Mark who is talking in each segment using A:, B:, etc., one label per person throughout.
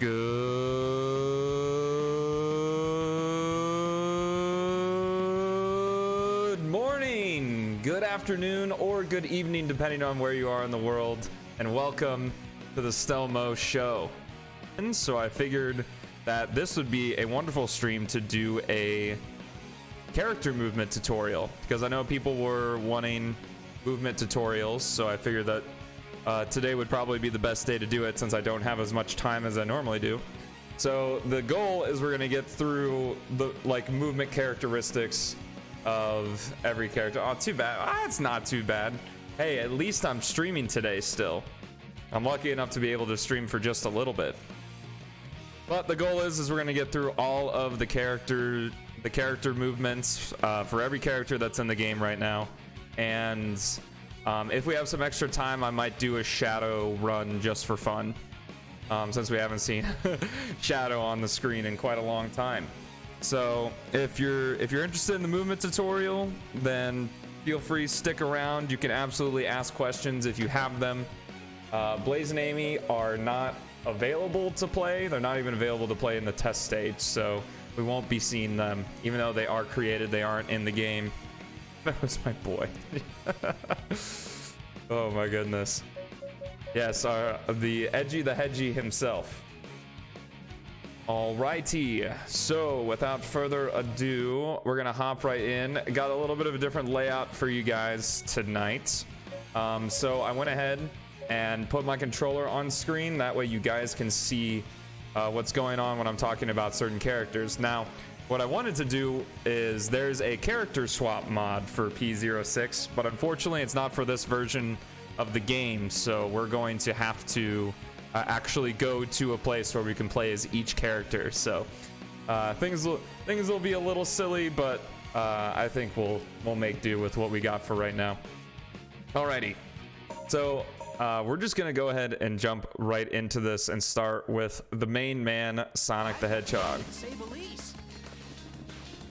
A: Good morning, good afternoon, or good evening, depending on where you are in the world, and welcome to the Stelmo Show. And so I figured that this would be a wonderful stream to do a character movement tutorial, because I know people were wanting movement tutorials, so I figured that today would probably be the best day to do it since I don't have as much time as I normally do. So the goal is we're going to get through the movement characteristics of every character. Oh, too bad. It's not too bad. Hey, at least I'm streaming today still. I'm lucky enough to be able to stream for just a little bit. But the goal is we're going to get through all of the character movements for every character that's in the game right now. And if we have some extra time, I might do a Shadow run just for fun, since we haven't seen Shadow on the screen in quite a long time. So if you're interested in the movement tutorial, then feel free to stick around. You can absolutely ask questions if you have them. Blaze and Amy are not available to play. They're not even available to play in the test stage, so we won't be seeing them. Even though they are created, they aren't in the game. That was my boy. Oh my goodness. Yes, the hedgy himself. Alrighty, so without further ado, we're gonna hop right in. Got a little bit of a different layout for you guys tonight. So I went ahead and put my controller on screen. That way you guys can see what's going on when I'm talking about certain characters. Now, what I wanted to do is there's a character swap mod for P-06, but unfortunately it's not for this version of the game, so we're going to have to actually go to a place where we can play as each character. So things will be a little silly, but I think we'll make do with what we got for right now. Alrighty, so we're just gonna go ahead and jump right into this and start with the main man, Sonic the Hedgehog.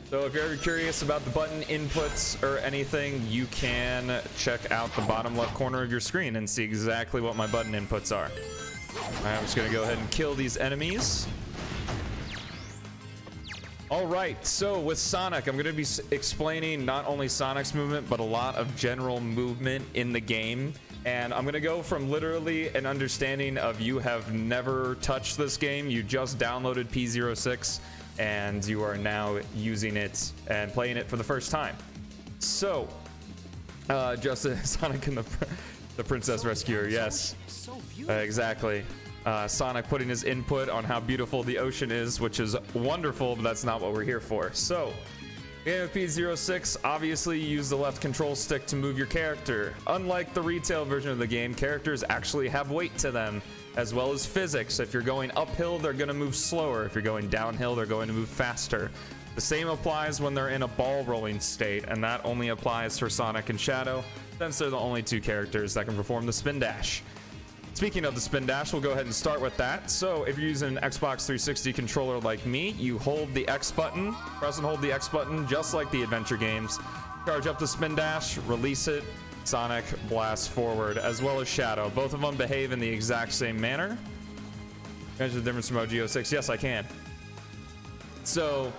A: So if you're ever curious about the button inputs or anything, you can check out the bottom left corner of your screen and see exactly what my button inputs are. I'm just gonna go ahead and kill these enemies. All right, so with Sonic, I'm gonna be explaining not only Sonic's movement, but a lot of general movement in the game. And I'm gonna go from literally an understanding of you have never touched this game, you just downloaded P-06, and you are now using it and playing it for the first time. So, just Sonic and the Princess Rescuer, yes, exactly. Sonic putting his input on how beautiful the ocean is, which is wonderful, but that's not what we're here for. So, game of P-06, obviously you use the left control stick to move your character. Unlike the retail version of the game, characters actually have weight to them, as well as physics. If you're going uphill, they're going to move slower. If you're going downhill, they're going to move faster. The same applies when they're in a ball rolling state, and that only applies for Sonic and Shadow, since they're the only two characters that can perform the spin dash. Speaking of the spin dash, we'll go ahead and start with that. So if you're using an Xbox 360 controller like me, you hold the X button, press and hold the X button, just like the adventure games. Charge up the spin dash, release it, Sonic blasts forward, as well as Shadow. Both of them behave in the exact same manner. Measure the difference from OG06. Yes, I can. So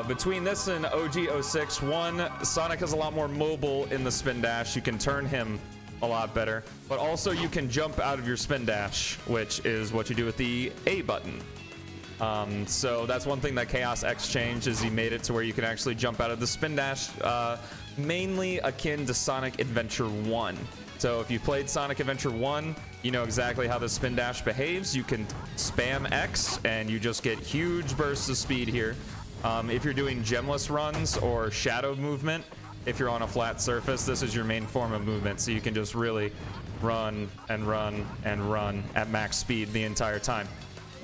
A: between this and OG06, one, Sonic is a lot more mobile in the spin dash. You can turn him a lot better, but also you can jump out of your spin dash, which is what you do with the A button. So that's one thing that Chaos X changed, is he made it to where you can actually jump out of the spin dash, mainly akin to Sonic Adventure 1. So if you played Sonic Adventure 1, you know exactly how the spin dash behaves. You can spam X and you just get huge bursts of speed here. If you're doing gemless runs or shadow movement, if you're on a flat surface, this is your main form of movement, so you can just really run and run and run at max speed the entire time,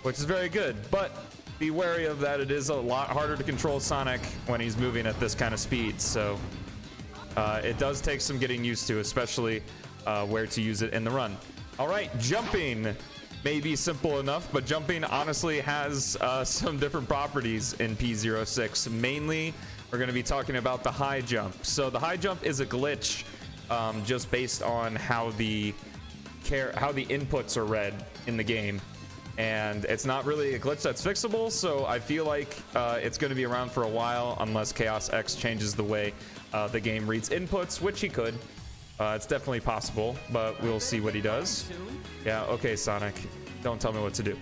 A: which is very good. But be wary of that. It is a lot harder to control Sonic when he's moving at this kind of speed, so it does take some getting used to, especially where to use it in the run. All right, jumping may be simple enough, but jumping honestly has some different properties in P-06. Mainly, we're going to be talking about the high jump. So the high jump is a glitch just based on how the inputs are read in the game. and it's not really a glitch that's fixable, so I feel like it's going to be around for a while unless Chaos X changes the way the game reads inputs, which he could. It's definitely possible, but we'll see what he does. Yeah, okay, Sonic, don't tell me what to do.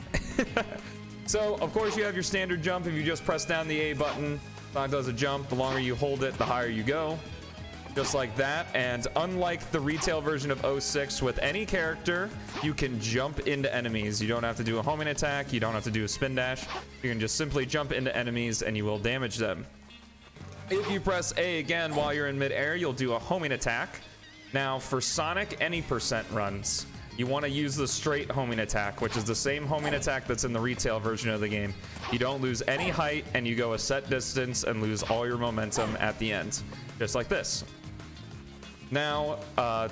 A: So of course you have your standard jump. If you just press down the A button, Sonic does a jump. The longer you hold it, the higher you go, just like that. And unlike the retail version of 06, with any character you can jump into enemies. You don't have to do a homing attack, you don't have to do a spin dash. You can just simply jump into enemies and you will damage them. If you press A again while you're in midair, you'll do a homing attack. Now for Sonic any percent runs, you want to use the straight homing attack, which is the same homing attack that's in the retail version of the game. You don't lose any height and you go a set distance and lose all your momentum at the end, just like this. Now,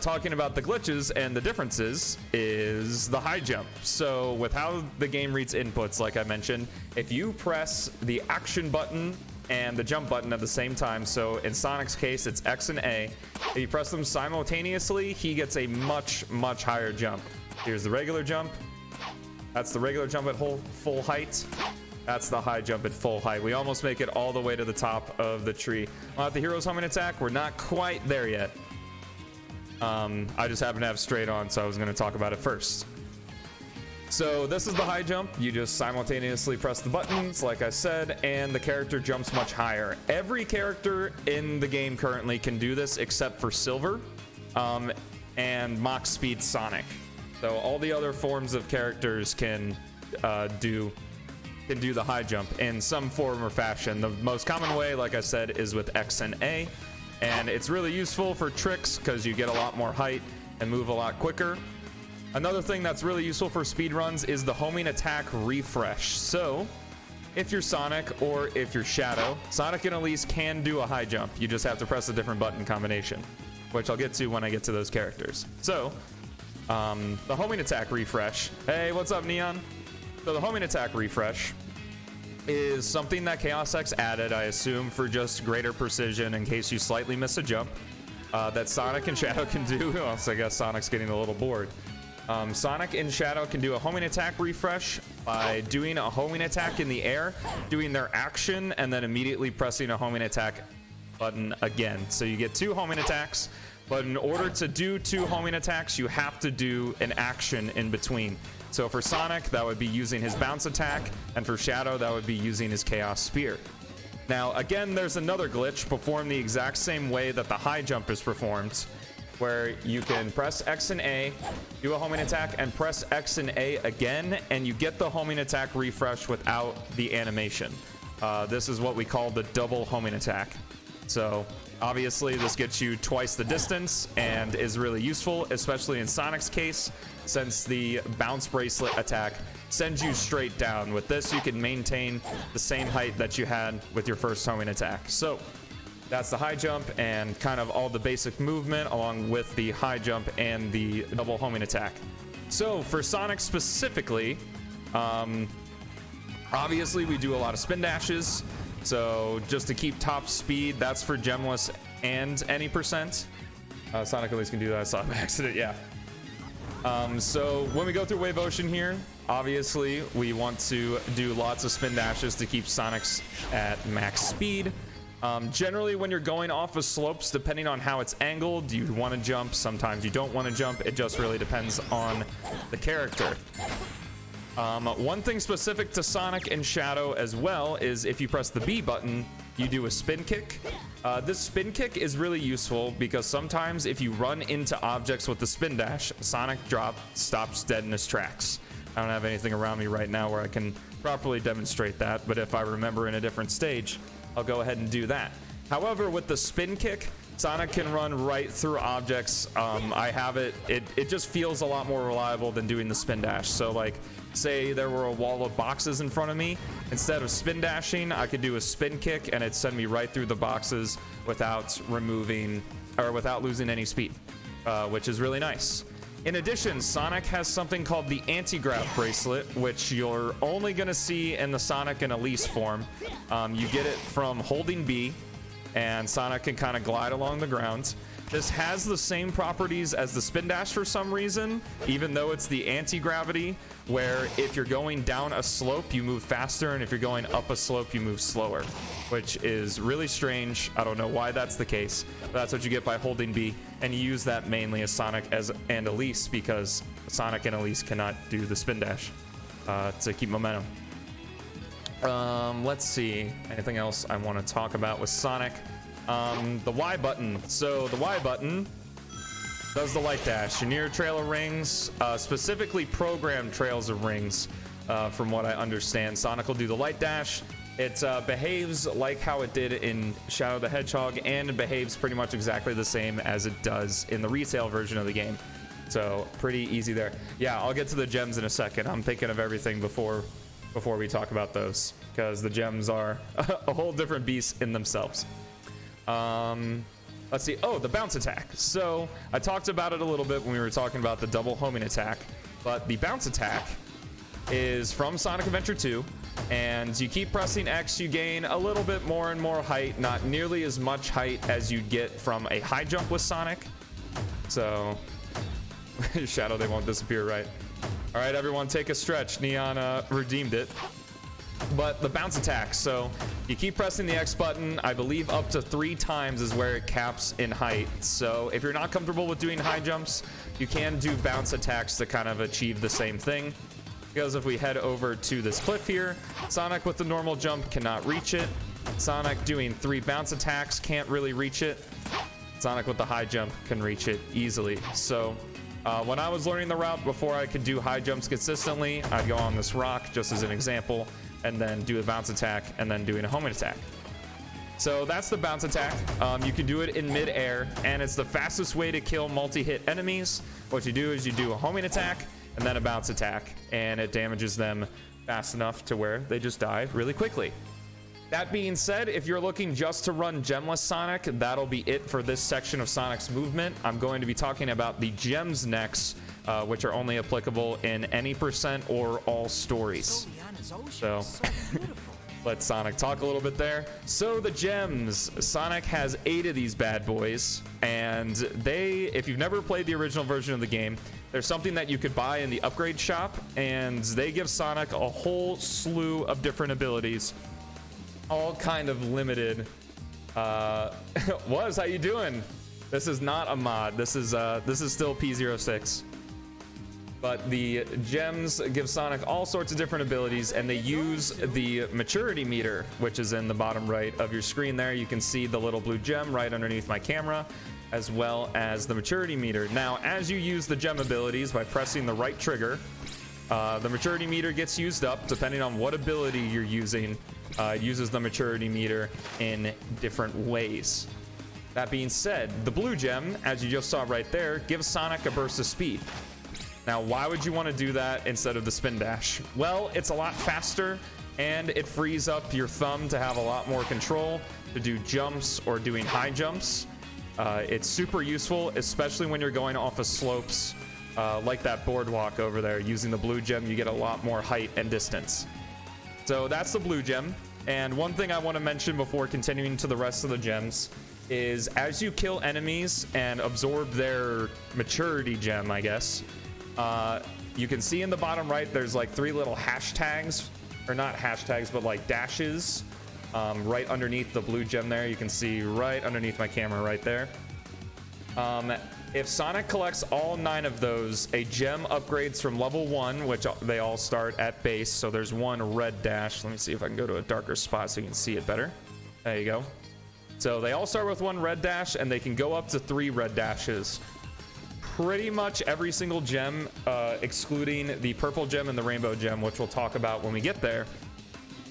A: talking about the glitches and the differences is the high jump. So with how the game reads inputs, like I mentioned, if you press the action button and the jump button at the same time, so in Sonic's case it's X and A, if you press them simultaneously, he gets a much higher jump. Here's the regular jump. That's the regular jump at full height. That's the high jump at full height. We almost make it all the way to the top of the tree. At the hero's homing attack, we're not quite there yet. I just happen to have straight on, so I was going to talk about it first. So this is the high jump. You just simultaneously press the buttons, like I said, and the character jumps much higher. Every character in the game currently can do this except for Silver and Mach Speed Sonic. So all the other forms of characters can do the high jump in some form or fashion. The most common way, like I said, is with X and A, and it's really useful for tricks because you get a lot more height and move a lot quicker. Another thing that's really useful for speedruns is the homing attack refresh. So if you're Sonic or if you're Shadow, Sonic and Elise can do a high jump. You just have to press a different button combination, which I'll get to when I get to those characters. So the homing attack refresh. Hey, what's up, Neon? So the homing attack refresh is something that Chaos X added, I assume, for just greater precision in case you slightly miss a jump, that Sonic and Shadow can do. Well, so I guess Sonic's getting a little bored. Sonic and Shadow can do a homing attack refresh by doing a homing attack in the air, doing their action, and then immediately pressing a homing attack button again. So you get 2 homing attacks, but in order to do 2 homing attacks, you have to do an action in between. So for Sonic, that would be using his bounce attack, and for Shadow, that would be using his Chaos Spear. Now, again, there's another glitch performed the exact same way that the high jump is performed, where you can press X and A, do a homing attack, and press X and A again, and you get the homing attack refresh without the animation. This is what we call the double homing attack. So obviously this gets you twice the distance and is really useful, especially in Sonic's case, since the bounce bracelet attack sends you straight down. With this, you can maintain the same height that you had with your first homing attack. So that's the high jump and kind of all the basic movement along with the high jump and the double homing attack. So for Sonic specifically, obviously we do a lot of spin dashes. So just to keep top speed, that's for gemless and any percent. Sonic at least can do that. I saw it by accident, yeah. So when we go through Wave Ocean here, obviously we want to do lots of spin dashes to keep Sonic's at max speed. Generally, when you're going off of slopes, depending on how it's angled, you want to jump. Sometimes you don't want to jump. It just really depends on the character. One thing specific to Sonic and Shadow as well is if you press the B button, you do a spin kick. This spin kick is really useful because sometimes if you run into objects with the spin dash, Sonic stops dead in his tracks. I don't have anything around me right now where I can properly demonstrate that, but if I remember in a different stage, I'll go ahead and do that. However, with the spin kick, Sonic can run right through objects. I have it just feels a lot more reliable than doing the spin dash. So like, say there were a wall of boxes in front of me, instead of spin dashing, I could do a spin kick and it'd send me right through the boxes without losing any speed, which is really nice. In addition, Sonic has something called the anti-grav bracelet, which you're only going to see in the Sonic and Elise form. You get it from holding B, and Sonic can kind of glide along the ground. This has the same properties as the spin dash for some reason, even though it's the anti-gravity, where if you're going down a slope, you move faster, and if you're going up a slope, you move slower, which is really strange. I don't know why that's the case, but that's what you get by holding B, and you use that mainly as Sonic and Elise, because Sonic and Elise cannot do the spin dash to keep momentum. Let's see, anything else I want to talk about with Sonic? The Y button. So the Y button does the light dash. Your near trail of rings, specifically programmed trails of rings, from what I understand. Sonic will do the light dash. It behaves like how it did in Shadow the Hedgehog, and it behaves pretty much exactly the same as it does in the retail version of the game. So pretty easy there. Yeah, I'll get to the gems in a second. I'm thinking of everything before we talk about those, because the gems are a whole different beast in themselves. Let's see. Oh, the bounce attack. So I talked about it a little bit when we were talking about the double homing attack, but the bounce attack is from Sonic Adventure 2, and you keep pressing X, you gain a little bit more and more height, not nearly as much height as you get from a high jump with Sonic. So Shadow, they won't disappear, right? All right, everyone, take a stretch. Neon redeemed it. But the bounce attack, so you keep pressing the X button. I believe up to 3 times is where it caps in height. So if you're not comfortable with doing high jumps, you can do bounce attacks to kind of achieve the same thing. Because if we head over to this cliff here, Sonic with the normal jump cannot reach it. Sonic doing 3 bounce attacks can't really reach it. Sonic with the high jump can reach it easily. So when I was learning the route, before I could do high jumps consistently, I'd go on this rock just as an example, and then do a bounce attack, and then doing a homing attack. So that's the bounce attack. You can do it in mid-air, and it's the fastest way to kill multi-hit enemies. What you do is you do a homing attack and then a bounce attack, and it damages them fast enough to where they just die really quickly. That being said, if you're looking just to run gemless Sonic, that'll be it for this section of Sonic's movement. I'm going to be talking about the gems next, which are only applicable in any % or all stories. So let Sonic talk a little bit there. So the gems, Sonic has 8 of these bad boys, and if you've never played the original version of the game, there's something that you could buy in the upgrade shop, and they give Sonic a whole slew of different abilities, all kind of limited. How you doing? This is not a mod. This is still P-06. But the gems give Sonic all sorts of different abilities, and they use the maturity meter, which is in the bottom right of your screen there. You can see the little blue gem right underneath my camera, as well as the maturity meter. Now, as you use the gem abilities by pressing the right trigger, the maturity meter gets used up. Depending on what ability you're using, it uses the maturity meter in different ways. That being said, the blue gem, as you just saw right there, gives Sonic a burst of speed. Now, why would you want to do that instead of the spin dash? Well, it's a lot faster, and it frees up your thumb to have a lot more control to do jumps or doing high jumps. It's super useful, especially when you're going off of slopes like that boardwalk over there. Using the blue gem, you get a lot more height and distance. So that's the blue gem. And one thing I want to mention before continuing to the rest of the gems is as you kill enemies and absorb their maturity gem, I guess, you can see in the bottom right, there's like 3 little hashtags, or not hashtags, but like dashes, right underneath the blue gem there. You can see right underneath my camera right there. If Sonic collects all 9 of those, a gem upgrades from level 1, which they all start at base. So there's 1 red dash. Let me see if I can go to a darker spot so you can see it better. There you go. So they all start with 1 red dash, and they can go up to 3 red dashes. Pretty much every single gem, excluding the purple gem and the rainbow gem, which we'll talk about when we get there,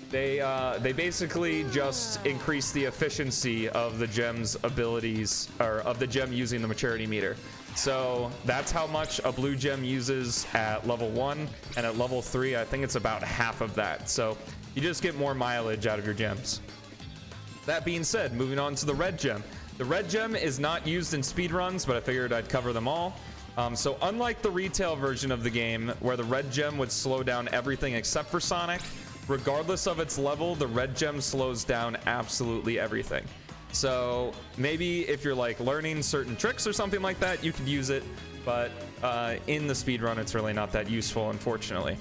A: they basically just increase the efficiency of the gem's abilities, or of the gem using the maturity meter. So that's how much a blue gem uses at level 1, and at level 3 I think it's about half of that. So you just get more mileage out of your gems. That being said, moving on to the red gem. The red gem is not used in speedruns, but I figured I'd cover them all. So unlike the retail version of the game, where the red gem would slow down everything except for Sonic, regardless of its level, the red gem slows down absolutely everything. So maybe if you're like learning certain tricks or something like that, you could use it, but in the speedrun, it's really not that useful, unfortunately.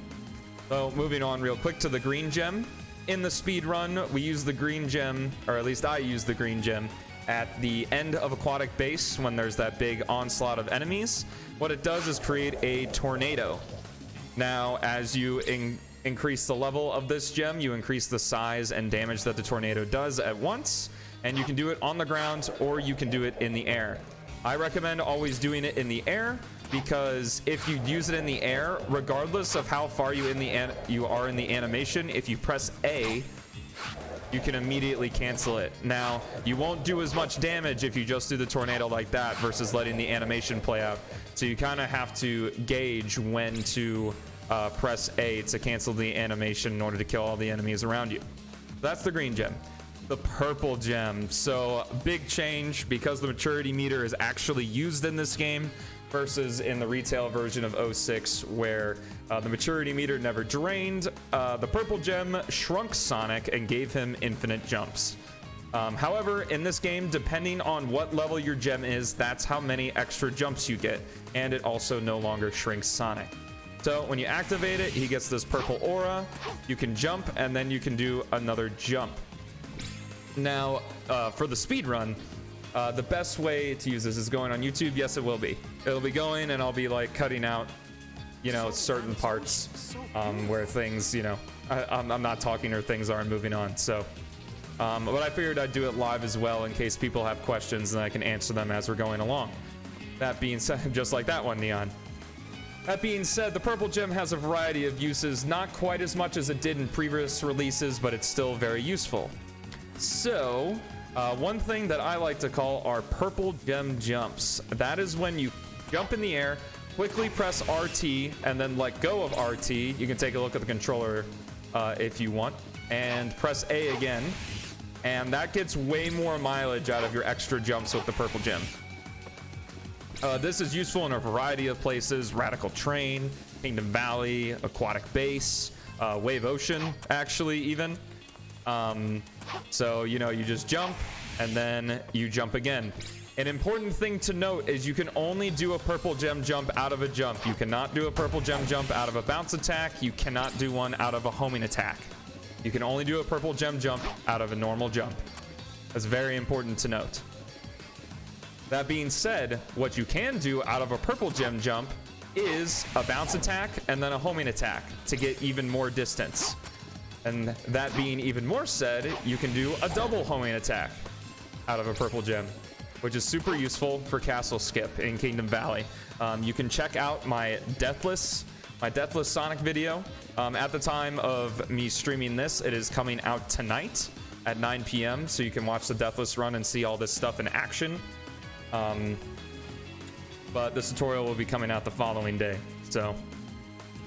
A: So moving on real quick to the green gem. In the speedrun, we use the green gem, or at least I use the green gem, at the end of aquatic base when there's that big onslaught of enemies. What it does is create a tornado. Now, as you increase the level of this gem, you increase the size and damage that the tornado does at once, and you can do it on the ground or you can do it in the air. I recommend always doing it in the air, because if you use it in the air, regardless of how far you are in the animation, if you press A, you can immediately cancel it. Now, you won't do as much damage if you just do the tornado like that versus letting the animation play out. So you kind of have to gauge when to press A to cancel the animation in order to kill all the enemies around you. That's the green gem. The purple gem. So big change because the maturity meter is actually used in this game versus in the retail version of 06 where the maturity meter never drained. The purple gem shrunk Sonic and gave him infinite jumps. However, in this game, depending on what level your gem is, that's how many extra jumps you get, and it also no longer shrinks Sonic. So when you activate it, he gets this purple aura, you can jump, and then you can do another jump. Now, for the speed run, the best way to use this is going on YouTube. Yes, it will be. It'll be going, and I'll be like cutting out, you know, certain parts where things, you know, I'm not talking or things aren't moving on. So, but I figured I'd do it live as well in case people have questions and I can answer them as we're going along. That being said, just like that one, Neon. That being said, the purple gem has a variety of uses, not quite as much as it did in previous releases, but it's still very useful. So, one thing that I like to call are purple gem jumps. That is when you jump in the air, quickly press RT, and then let go of RT. You can take a look at the controller if you want, and press A again. And that gets way more mileage out of your extra jumps with the purple gem. This is useful in a variety of places: Radical Train, Kingdom Valley, Aquatic Base, Wave Ocean, actually, even. So, you know, you just jump and then you jump again. An important thing to note is you can only do a purple gem jump out of a jump. You cannot do a purple gem jump out of a bounce attack. You cannot do one out of a homing attack. You can only do a purple gem jump out of a normal jump. That's very important to note. That being said, what you can do out of a purple gem jump is a bounce attack and then a homing attack to get even more distance. And that being even more said, you can do a double homing attack out of a purple gem, which is super useful for castle skip in Kingdom Valley. You can check out my Deathless Sonic video. At the time of me streaming this, it is coming out tonight at 9 p.m. So you can watch the Deathless run and see all this stuff in action. But this tutorial will be coming out the following day. So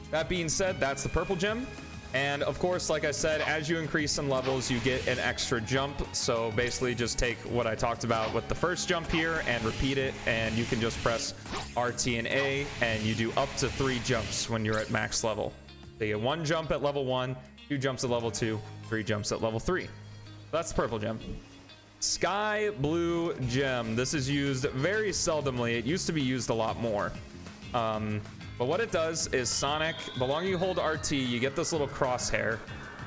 A: that being said, that's the purple gem. And of course, like I said, as you increase some levels, you get an extra jump. So basically just take what I talked about with the first jump here and repeat it. And you can just press RT and A and you do up to 3 jumps when you're at max level. So you get 1 jump at level 1, 2 jumps at level 2, 3 jumps at level 3. That's the purple gem. Sky blue gem. This is used very seldomly. It used to be used a lot more. But what it does is Sonic, the longer you hold RT, you get this little crosshair,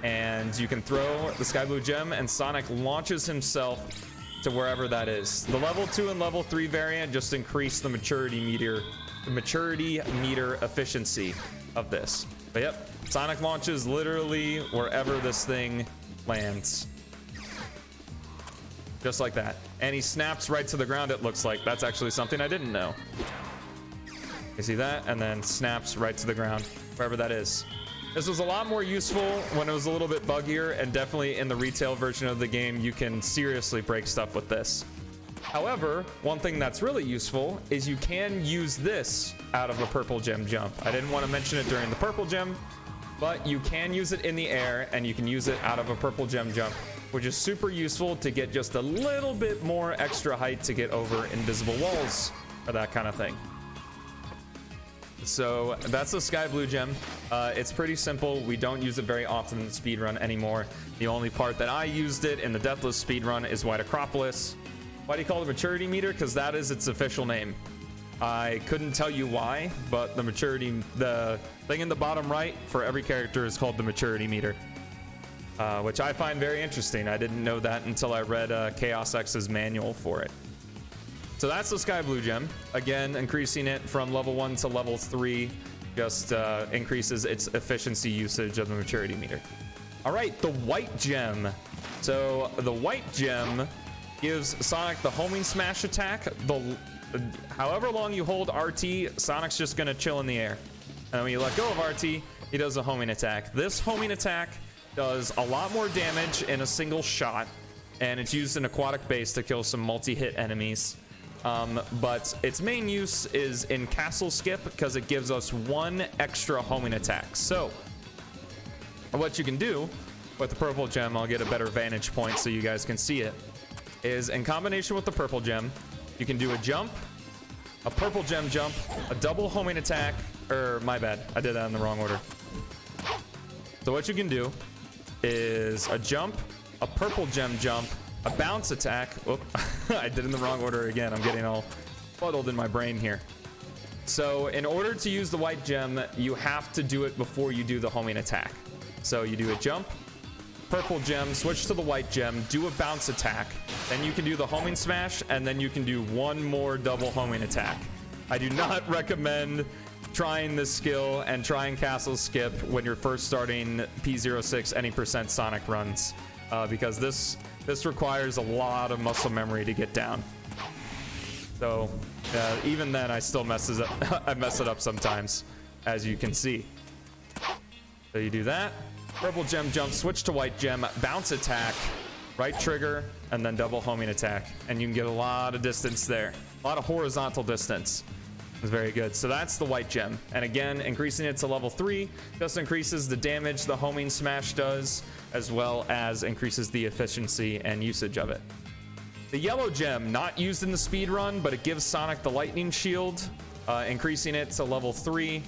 A: and you can throw the Sky Blue Gem, and Sonic launches himself to wherever that is. The level 2 and level 3 variant just increase the maturity meter efficiency of this. But yep, Sonic launches literally wherever this thing lands. Just like that. And he snaps right to the ground, it looks like. That's actually something I didn't know. You see that? And then snaps right to the ground, wherever that is. This was a lot more useful when it was a little bit buggier, and definitely in the retail version of the game, you can seriously break stuff with this. However, one thing that's really useful is you can use this out of a purple gem jump. I didn't want to mention it during the purple gem, but you can use it in the air, and you can use it out of a purple gem jump, which is super useful to get just a little bit more extra height to get over invisible walls or that kind of thing. So that's the sky blue gem. It's pretty simple. We don't use it very often in the speedrun anymore. The only part that I used it in the deathless speedrun is White Acropolis. Why do you call it maturity meter? Because that is its official name. I couldn't tell you why, but the thing in the bottom right for every character is called the maturity meter, which I find very interesting. I didn't know that until I read Chaos X's manual for it. So that's the sky blue gem. Again, increasing it from level 1 to level 3 just increases its efficiency usage of the maturity meter. All right, the white gem. So the white gem gives Sonic the homing smash attack. However long you hold RT, Sonic's just gonna chill in the air. And when you let go of RT, he does a homing attack. This homing attack does a lot more damage in a single shot, and it's used in aquatic base to kill some multi-hit enemies. But its main use is in castle skip because it gives us 1 extra homing attack. So what you can do with the purple gem, I'll get a better vantage point so you guys can see it, is in combination with the purple gem, you can do a jump, a purple gem jump, a double homing attack, or my bad, I did that in the wrong order. So what you can do is a jump, a purple gem jump, a bounce attack. Oh, I did it in the wrong order again. I'm getting all fuddled in my brain here. So in order to use the white gem, you have to do it before you do the homing attack. So you do a jump, purple gem, switch to the white gem, do a bounce attack, then you can do the homing smash, and then you can do 1 more double homing attack. I do not recommend trying this skill and trying castle skip when you're first starting P-06 any % Sonic runs, because this requires a lot of muscle memory to get down. So even then I still mess it up sometimes, as you can see. So you do that, purple gem jump, switch to white gem, bounce attack, right trigger, and then double homing attack, and you can get a lot of distance there, a lot of horizontal distance. It's very good. So that's the white gem, and again, increasing it to level 3 just increases the damage the homing smash does, as well as increases the efficiency and usage of it. The yellow gem, not used in the speed run, but it gives Sonic the lightning shield, increasing it to level 3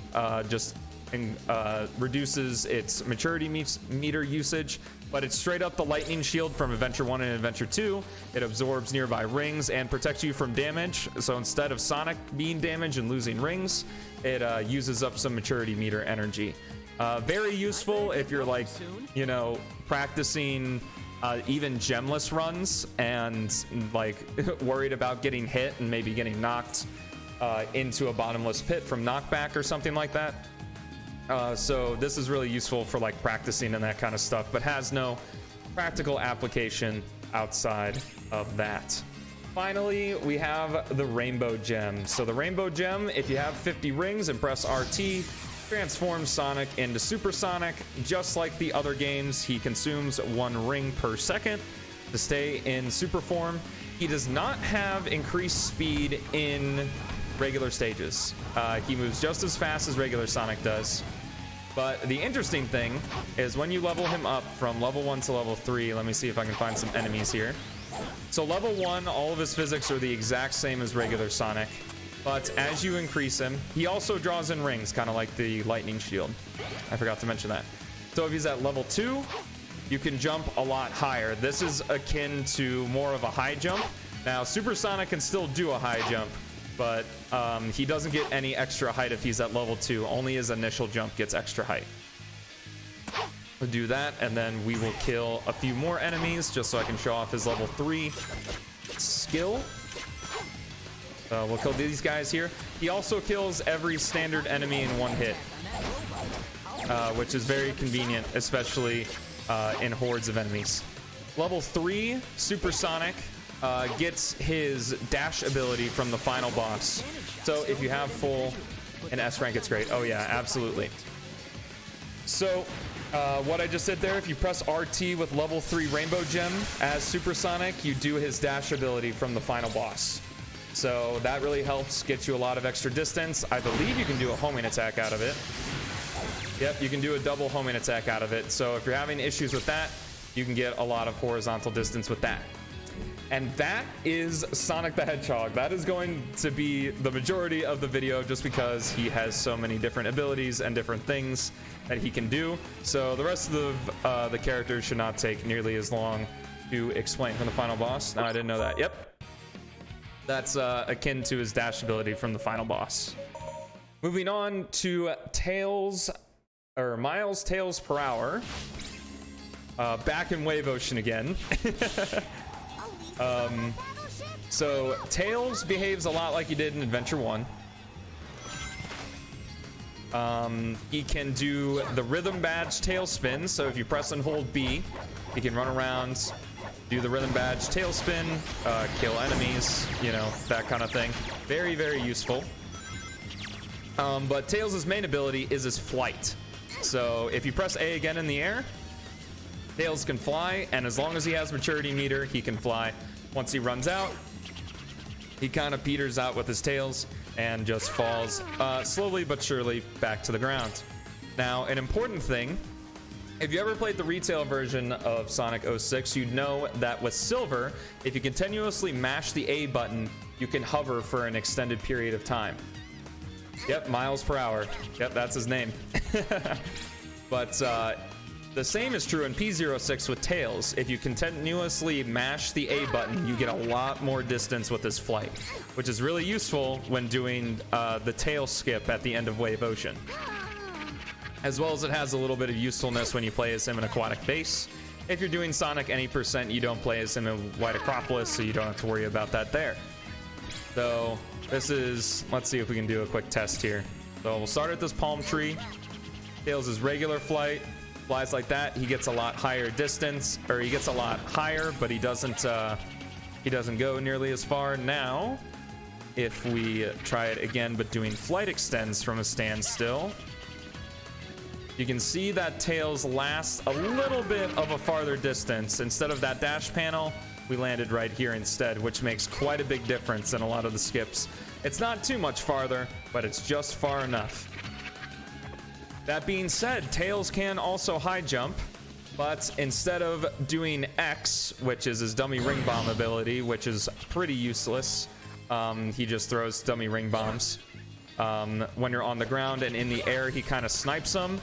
A: reduces its maturity meter usage, but it's straight up the lightning shield from Adventure 1 and Adventure 2. It absorbs nearby rings and protects you from damage. So instead of Sonic being damaged and losing rings, it uses up some maturity meter energy. Very useful if you're like, you know, practicing even gemless runs and like worried about getting hit and maybe getting knocked into a bottomless pit from knockback or something like that. So this is really useful for like practicing and that kind of stuff, but has no practical application outside of that. Finally, we have the rainbow gem. So the rainbow gem, if you have 50 rings and press RT, transforms Sonic into Super Sonic. Just like the other games, he consumes 1 ring per second to stay in super form. He does not have increased speed in regular stages. He moves just as fast as regular Sonic does. But the interesting thing is when you level him up from level 1 to level 3, let me see if I can find some enemies here. So level 1, all of his physics are the exact same as regular Sonic. But as you increase him, he also draws in rings, kind of like the lightning shield. I forgot to mention that. So if he's at level 2, you can jump a lot higher. This is akin to more of a high jump. Now, Super Sonic can still do a high jump, but he doesn't get any extra height if he's at level 2. Only his initial jump gets extra height. We'll do that, and then we will kill a few more enemies just so I can show off his level 3 skill. We'll kill these guys here. He also kills every standard enemy in 1 hit, which is very convenient, especially in hordes of enemies. Level 3, Super Sonic gets his dash ability from the final boss. So if you have full and S rank, it's great. Oh yeah, absolutely. So what I just did there, if you press RT with level 3 Rainbow Gem as Super Sonic, you do his dash ability from the final boss. So that really helps get you a lot of extra distance. I believe you can do a homing attack out of it. Yep, you can do a double homing attack out of it. So if you're having issues with that, you can get a lot of horizontal distance with that. And that is Sonic the Hedgehog. That is going to be the majority of the video just because he has so many different abilities and different things that he can do. So the rest of the characters should not take nearly as long to explain from the final boss. No, I didn't know that. Yep. That's akin to his dash ability from the final boss. Moving on to Tails, or Miles Tails per hour. Back in Wave Ocean again. So Tails behaves a lot like he did in Adventure 1. He can do the rhythm badge tail spin. So if you press and hold B, he can run around, do the rhythm badge tail spin, kill enemies, you know, that kind of thing. Very, very useful. But Tails' main ability is his flight. So if you press A again in the air, Tails can fly, and as long as he has maturity meter, he can fly. Once he runs out, he kind of peters out with his tails and just falls slowly but surely back to the ground. Now, an important thing, if you ever played the retail version of Sonic 06, you'd know that with Silver, if you continuously mash the A button, you can hover for an extended period of time. Yep, miles per hour. Yep, that's his name. But the same is true in P-06 with Tails. If you continuously mash the A button, you get a lot more distance with this flight, which is really useful when doing the tail skip at the end of Wave Ocean. As well as it has a little bit of usefulness when you play as him in Aquatic Base. If you're doing Sonic any percent, you don't play as him in White Acropolis, so you don't have to worry about that there. So this is, let's see if we can do a quick test here. So we'll start at this palm tree. Tails' regular flight. Flies like that, he gets a lot higher distance, or he gets a lot higher, but he doesn't go nearly as far. Now, if we try it again, but doing flight extends from a standstill, you can see that Tails lasts a little bit of a farther distance. Instead of that dash panel, we landed right here instead, which makes quite a big difference in a lot of the skips. It's not too much farther, but it's just far enough. That being said, Tails can also high jump, but instead of doing X, which is his dummy ring bomb ability, which is pretty useless, he just throws dummy ring bombs. When you're on the ground and in the air, he kind of snipes them,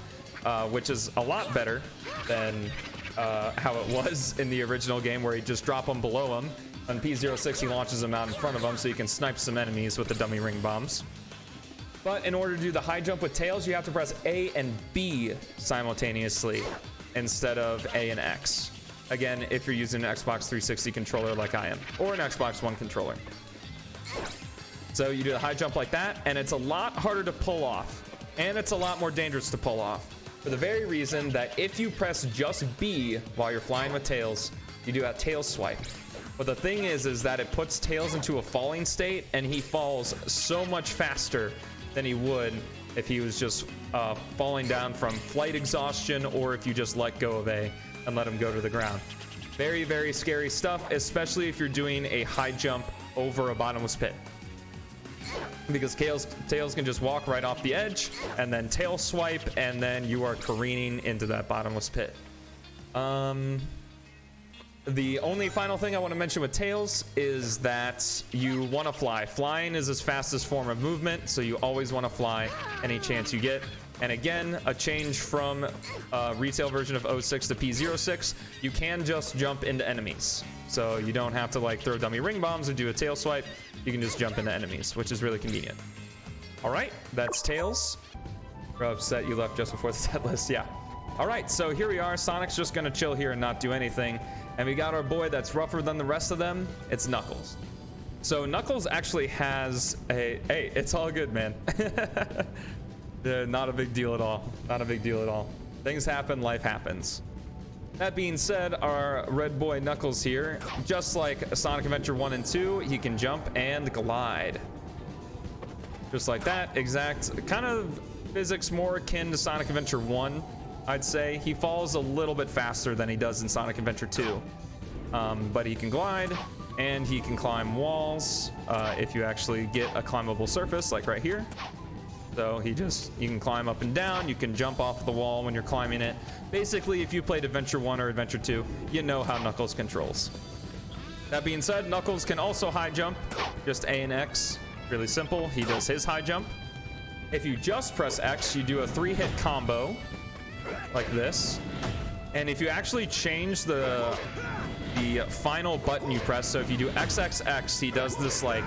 A: which is a lot better than how it was in the original game, where he just drop them below him. On P-06, he launches them out in front of him, so you can snipe some enemies with the dummy ring bombs. But in order to do the high jump with Tails, you have to press A and B simultaneously instead of A and X. Again, if you're using an Xbox 360 controller like I am, or an Xbox One controller. So you do the high jump like that, and it's a lot harder to pull off. And it's a lot more dangerous to pull off. For the very reason that if you press just B while you're flying with Tails, you do a tail swipe. But the thing is that it puts Tails into a falling state, and he falls so much faster than he would if he was just falling down from flight exhaustion, or if you just let go of A and let him go to the ground. Very, very scary stuff, especially if you're doing a high jump over a bottomless pit. Because Tails can just walk right off the edge and then tail swipe, and then you are careening into that bottomless pit. The only final thing I want to mention with Tails is that you want to fly. Flying is his fastest form of movement, so you always want to fly any chance you get. And again, a change from retail version of 06 to P-06, you can just jump into enemies. So you don't have to like throw dummy ring bombs or do a tail swipe. You can just jump into enemies, which is really convenient. All right, that's Tails. We're upset you left just before the set list. Yeah. All right, so here we are. Sonic's just going to chill here and not do anything. And we got our boy that's rougher than the rest of them. It's Knuckles. So Knuckles actually has a... Hey, it's all good, man. Not a big deal at all. Not a big deal at all. Things happen, life happens. That being said, our red boy Knuckles here, just like Sonic Adventure 1 and 2, he can jump and glide. Just like that, exact kind of physics more akin to Sonic Adventure 1. I'd say he falls a little bit faster than he does in Sonic Adventure 2, but he can glide and he can climb walls if you actually get a climbable surface like right here. So you can climb up and down, you can jump off the wall when you're climbing it. Basically, if you played Adventure 1 or Adventure 2, you know how Knuckles controls. That being said, Knuckles can also high jump, just A and X. Really simple. He does his high jump. If you just press X, you do a 3-hit combo like this. And if you actually change the final button you press, so if you do XXX, he does this like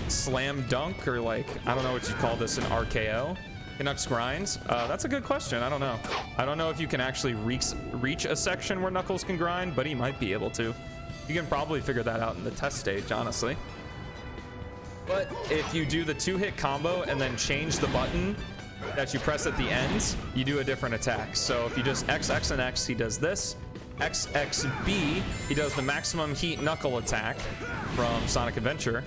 A: slam dunk, or like, I don't know what you call this in RKO. Canucks grinds. That's a good question. I don't know. I don't know if you can actually reach a section where Knuckles can grind, but he might be able to. You can probably figure that out in the test stage, honestly. But if you do the 2-hit combo and then change the button that you press at the ends, you do a different attack. So if you just XX and X, he does this. XXB, he does the maximum heat knuckle attack from Sonic Adventure,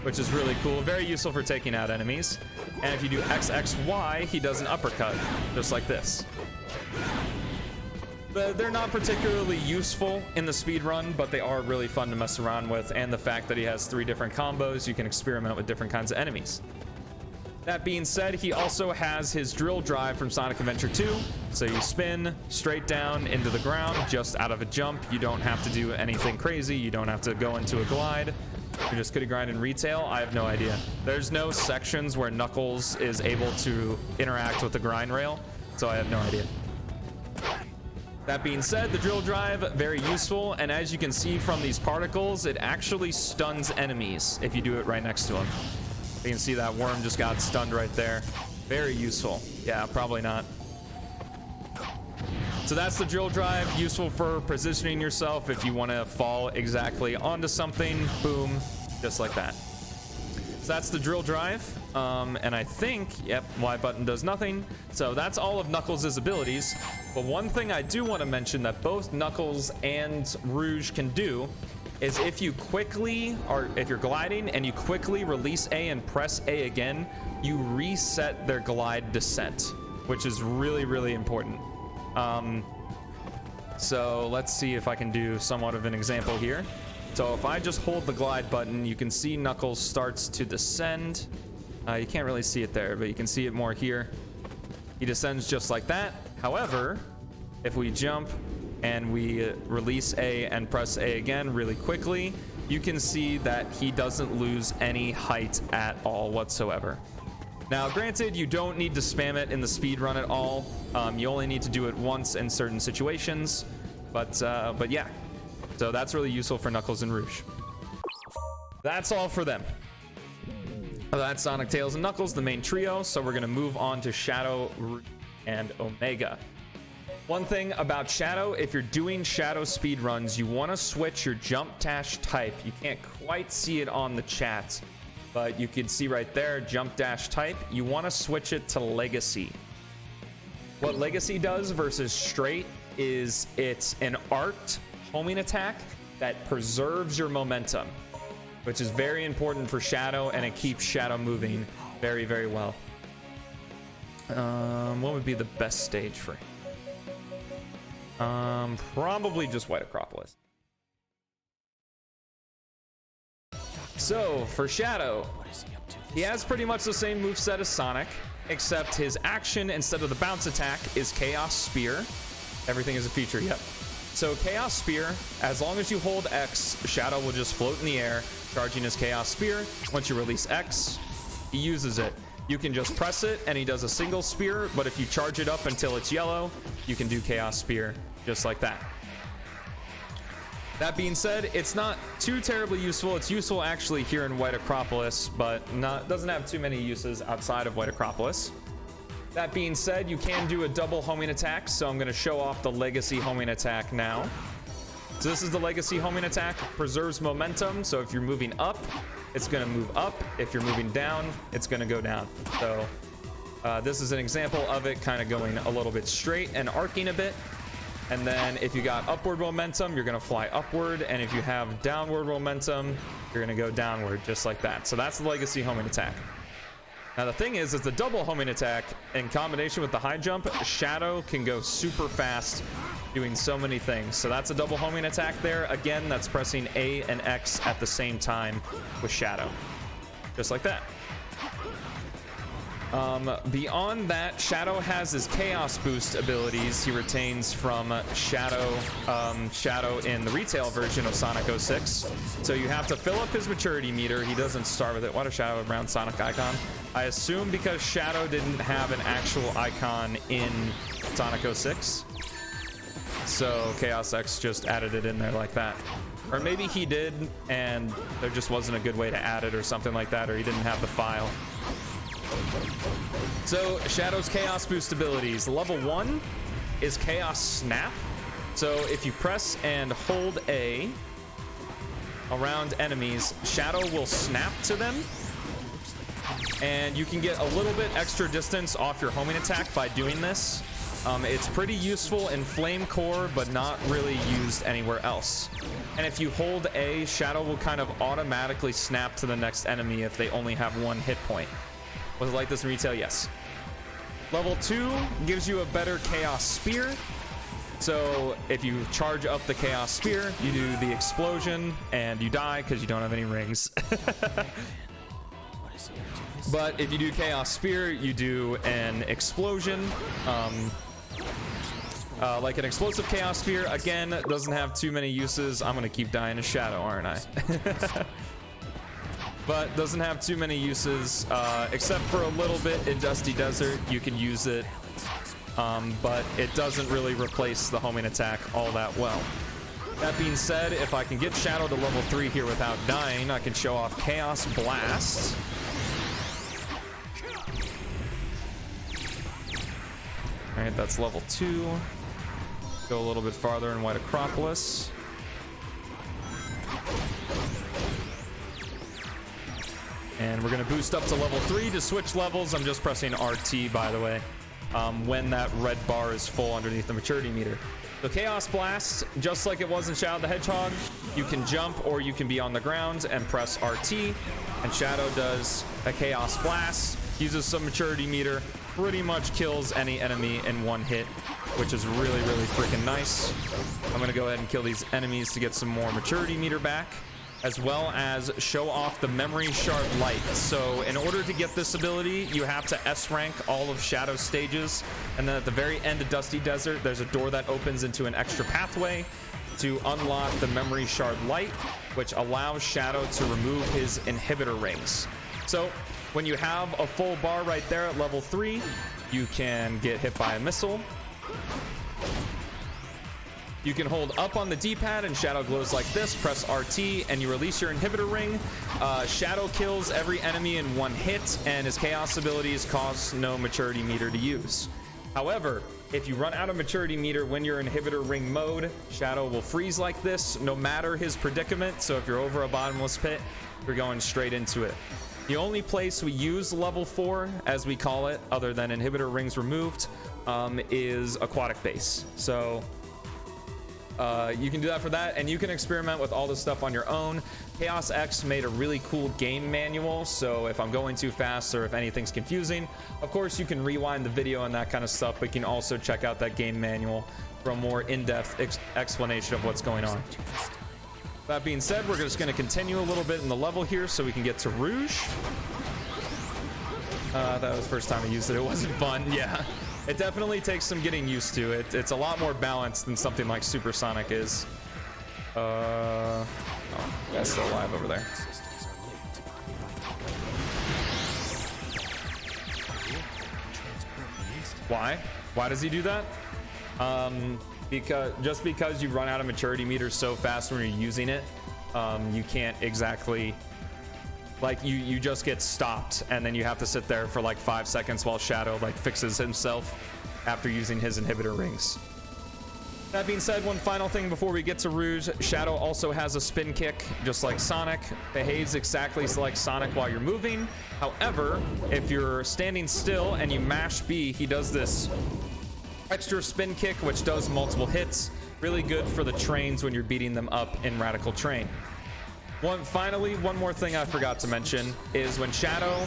A: which is really cool. Very useful for taking out enemies. And if you do XXY, he does an uppercut, just like this. They're not particularly useful in the speed run, but they are really fun to mess around with. And the fact that he has 3 different combos, you can experiment with different kinds of enemies. That being said, he also has his drill drive from Sonic Adventure 2. So you spin straight down into the ground, just out of a jump. You don't have to do anything crazy. You don't have to go into a glide. You just could have grind in retail. I have no idea. There's no sections where Knuckles is able to interact with the grind rail, so I have no idea. That being said, the drill drive, very useful, and as you can see from these particles, it actually stuns enemies if you do it right next to them. You can see that worm just got stunned right there. Very useful. Yeah, probably not. So that's the drill drive, useful for positioning yourself if you want to fall exactly onto something. Boom, just like that. So that's the drill drive. And I think, yep, Y button does nothing. So that's all of Knuckles' abilities. But one thing I do want to mention that both Knuckles and Rouge can do is if you quickly, or if you're gliding and you quickly release A and press A again, you reset their glide descent, which is really, really important. So let's see if I can do somewhat of an example here. So if I just hold the glide button, you can see Knuckles starts to descend. You can't really see it there, but you can see it more here. He descends just like that. However, if we jump and we release A and press A again really quickly, you can see that he doesn't lose any height at all whatsoever. Now, granted, you don't need to spam it in the speed run at all. You only need to do it once in certain situations, but yeah. So that's really useful for Knuckles and Rouge. That's all for them. That's Sonic, Tails, and Knuckles, the main trio. So we're gonna move on to Shadow, Rouge, and Omega. One thing about Shadow, if you're doing Shadow speed runs, you want to switch your Jumpdash type. You can't quite see it on the chat, but you can see right there, Jumpdash type. You want to switch it to Legacy. What Legacy does versus straight is it's an arced homing attack that preserves your momentum, which is very important for Shadow, and it keeps Shadow moving very, very well. What would be the best stage for him? Probably just White Acropolis. So for Shadow, he has pretty much the same moveset as Sonic, except his action instead of the bounce attack is Chaos Spear. Everything is a feature, yep. So Chaos Spear, as long as you hold X, Shadow will just float in the air, charging his Chaos Spear. Once you release X, he uses it. You can just press it and he does a single spear, but if you charge it up until it's yellow, you can do Chaos Spear just like that. That being said, it's not too terribly useful. It's useful actually here in White Acropolis, but doesn't have too many uses outside of White Acropolis. That being said, you can do a double homing attack, so I'm going to show off the Legacy homing attack now. So this is the Legacy homing attack. Preserves momentum, so if you're moving up, it's going to move up. If you're moving down, it's going to go down. So this is an example of it kind of going a little bit straight and arcing a bit. And then if you got upward momentum, you're going to fly upward. And if you have downward momentum, you're going to go downward just like that. So that's the Legacy homing attack. Now the thing is the double homing attack in combination with the high jump, Shadow can go super fast doing so many things. So that's a double homing attack there. Again, that's pressing A and X at the same time with Shadow. Just like that. Beyond that, Shadow has his Chaos Boost abilities he retains from Shadow in the retail version of Sonic 06. So you have to fill up his maturity meter. He doesn't start with it. What a Shadow around Sonic icon. I assume because Shadow didn't have an actual icon in Sonic 06. So Chaos X just added it in there like that. Or maybe he did and there just wasn't a good way to add it or something like that, or he didn't have the file. So Shadow's Chaos Boost abilities. Level 1 is Chaos Snap. So if you press and hold A around enemies, Shadow will snap to them. And you can get a little bit extra distance off your homing attack by doing this. It's pretty useful in Flame Core, but not really used anywhere else. And if you hold A, Shadow will kind of automatically snap to the next enemy if they only have 1 hit point. Was it like this in retail? Yes. Level 2 gives you a better Chaos Spear. So if you charge up the Chaos Spear, you do the explosion and you die because you don't have any rings. But if you do Chaos Spear, you do an explosion. Like an explosive Chaos Spear. Again, doesn't have too many uses. I'm going to keep dying to Shadow, aren't I? But doesn't have too many uses, except for a little bit in Dusty Desert. You can use it, but it doesn't really replace the homing attack all that well. That being said, if I can get Shadow to level 3 here without dying, I can show off Chaos Blast. All right, that's level 2. Go a little bit farther in White Acropolis. And we're going to boost up to level 3 to switch levels. I'm just pressing RT, by the way, when that red bar is full underneath the maturity meter. So Chaos Blast, just like it was in Shadow the Hedgehog, you can jump or you can be on the ground and press RT. And Shadow does a Chaos Blast, uses some maturity meter, pretty much kills any enemy in 1 hit, which is really, really freaking nice. I'm going to go ahead and kill these enemies to get some more maturity meter back, as well as show off the Memory Shard Light. So in order to get this ability, you have to S rank all of Shadow's stages, and then at the very end of Dusty Desert, there's a door that opens into an extra pathway to unlock the Memory Shard Light, which allows Shadow to remove his inhibitor rings. So when you have a full bar right there at level 3, you can get hit by a missile. You can hold up on the D-pad and Shadow glows like this. Press RT and you release your inhibitor ring. Shadow kills every enemy in 1 hit, and his Chaos abilities cost no maturity meter to use. However, if you run out of maturity meter when you're in inhibitor ring mode, Shadow will freeze like this no matter his predicament. So if you're over a bottomless pit, you're going straight into it. The only place we use level 4, as we call it, other than inhibitor rings removed, is aquatic base. So you can do that for that, and you can experiment with all this stuff on your own. Chaos X made a really cool game manual, so if I'm going too fast or if anything's confusing, of course you can rewind the video and that kind of stuff, but you can also check out that game manual for a more in-depth explanation of what's going on. That being said, we're just going to continue a little bit in the level here so we can get to Rouge. That was the first time I used it. It wasn't fun. Yeah, it definitely takes some getting used to. It's a lot more balanced than something like Supersonic is. Oh, guy's still alive over there. Why? Why does he do that? Because you run out of maturity meters so fast when you're using it, you can't exactly, like, you just get stopped and then you have to sit there for like 5 seconds while Shadow like fixes himself after using his inhibitor rings. That being said, one final thing before we get to Rouge, Shadow also has a spin kick just like Sonic, behaves exactly like Sonic while you're moving. However, if you're standing still and you mash B, he does this extra spin kick, which does multiple hits. Really good for the trains when you're beating them up in Radical Train. Finally, one more thing I forgot to mention is when Shadow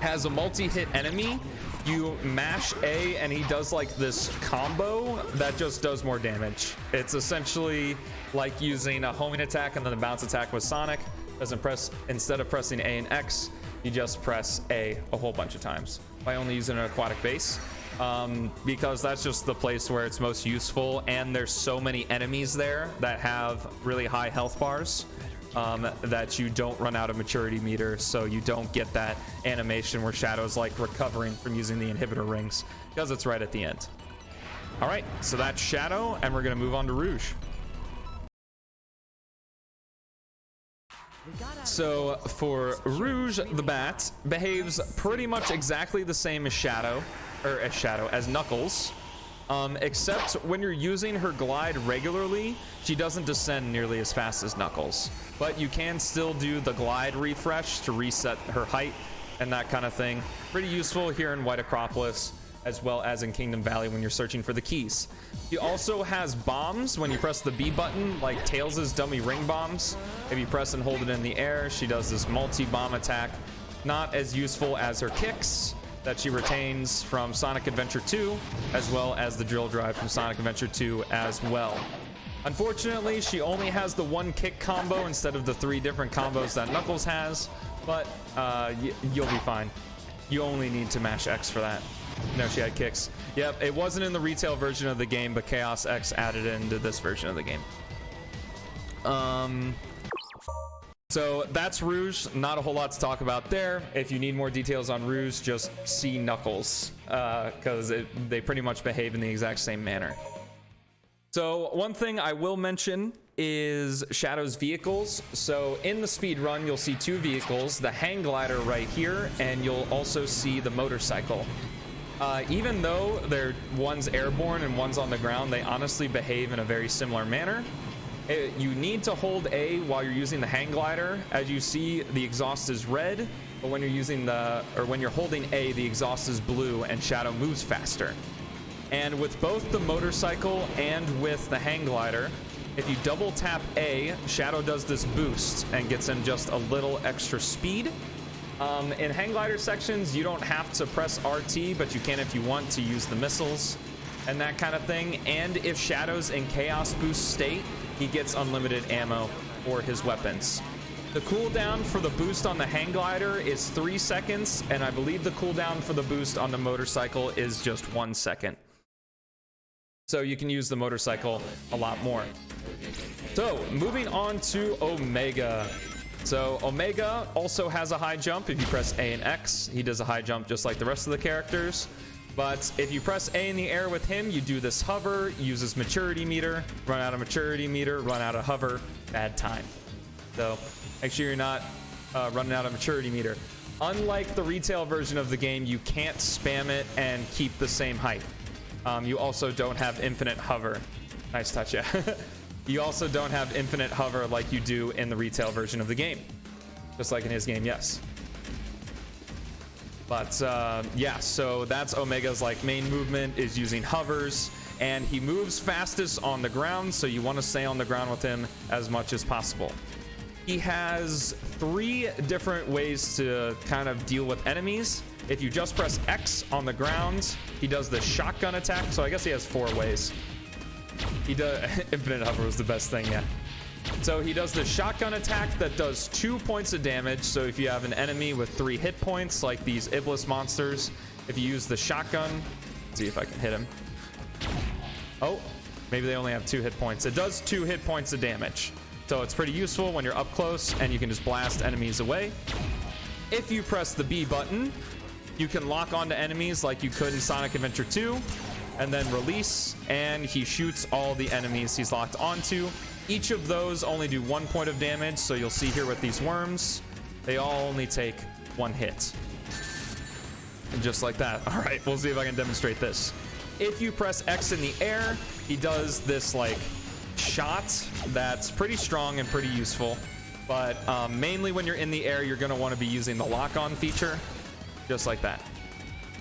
A: has a multi-hit enemy, you mash A and he does like this combo that just does more damage. It's essentially like using a homing attack and then a bounce attack with Sonic. Doesn't press, instead of pressing A and X, you just press A a whole bunch of times by only using an aquatic base, because that's just the place where it's most useful, and there's so many enemies there that have really high health bars that you don't run out of maturity meter, so you don't get that animation where Shadow's like recovering from using the inhibitor rings, because it's right at the end. All right, so that's Shadow, and we're gonna move on to Rouge. So for Rouge, the bat behaves pretty much exactly the same as as Knuckles, except when you're using her glide regularly, she doesn't descend nearly as fast as Knuckles, but you can still do the glide refresh to reset her height and that kind of thing. Pretty useful here in White Acropolis, as well as in Kingdom Valley when you're searching for the keys. He also has bombs when you press the B button, like Tails' dummy ring bombs. If you press and hold it in the air, she does this multi-bomb attack. Not as useful as her kicks that she retains from Sonic Adventure 2, as well as the drill drive from Sonic Adventure 2 as well. Unfortunately, she only has the one kick combo instead of the 3 different combos that Knuckles has, but you'll be fine. You only need to mash X for that. No, she had kicks. Yep, it wasn't in the retail version of the game, but Chaos X added it into this version of the game. So that's Rouge. Not a whole lot to talk about there. If you need more details on Rouge, just see Knuckles, because they pretty much behave in the exact same manner. So one thing I will mention is Shadow's vehicles. So in the speed run, you'll see 2 vehicles, the hang glider right here, and you'll also see the motorcycle. Even though one's airborne and one's on the ground, they honestly behave in a very similar manner. You need to hold A while you're using the hang glider. As you see, the exhaust is red, but when you're holding A, the exhaust is blue and Shadow moves faster. And with both the motorcycle and with the hang glider, if you double tap A, Shadow does this boost and gets in just a little extra speed. In hang glider sections, you don't have to press RT, but you can if you want to use the missiles and that kind of thing. And if Shadow's in chaos boost state, he gets unlimited ammo for his weapons. The cooldown for the boost on the hang glider is 3 seconds, and I believe the cooldown for the boost on the motorcycle is just 1 second. So you can use the motorcycle a lot more. So moving on to Omega. So Omega also has a high jump. If you press A and X, he does a high jump just like the rest of the characters. But if you press A in the air with him, you do this hover, uses maturity meter, run out of maturity meter, run out of hover, bad time. So make sure you're not running out of maturity meter. Unlike the retail version of the game, you can't spam it and keep the same height. You also don't have infinite hover. Nice touch, yeah. You also don't have infinite hover like you do in the retail version of the game. Just like in his game, yes. But yeah, so that's Omega's like main movement, is using hovers, and he moves fastest on the ground, so you want to stay on the ground with him as much as possible. He has 3 different ways to kind of deal with enemies. If you just press X on the ground, he does the shotgun attack, so I guess he has 4 ways. He does infinite hover was the best thing, yeah. So he does the shotgun attack that does 2 points of damage. So if you have an enemy with 3 hit points, like these Iblis monsters, if you use the shotgun, let's see if I can hit him. Oh, maybe they only have 2 hit points. It does 2 hit points of damage. So it's pretty useful when you're up close and you can just blast enemies away. If you press the B button, you can lock onto enemies like you could in Sonic Adventure 2. And then release, and he shoots all the enemies he's locked onto. Each of those only do 1 point of damage, so you'll see here with these worms, they all only take 1 hit. And just like that. All right, we'll see if I can demonstrate this. If you press X in the air, he does this like shot that's pretty strong and pretty useful. But mainly when you're in the air, you're gonna want to be using the lock-on feature, just like that.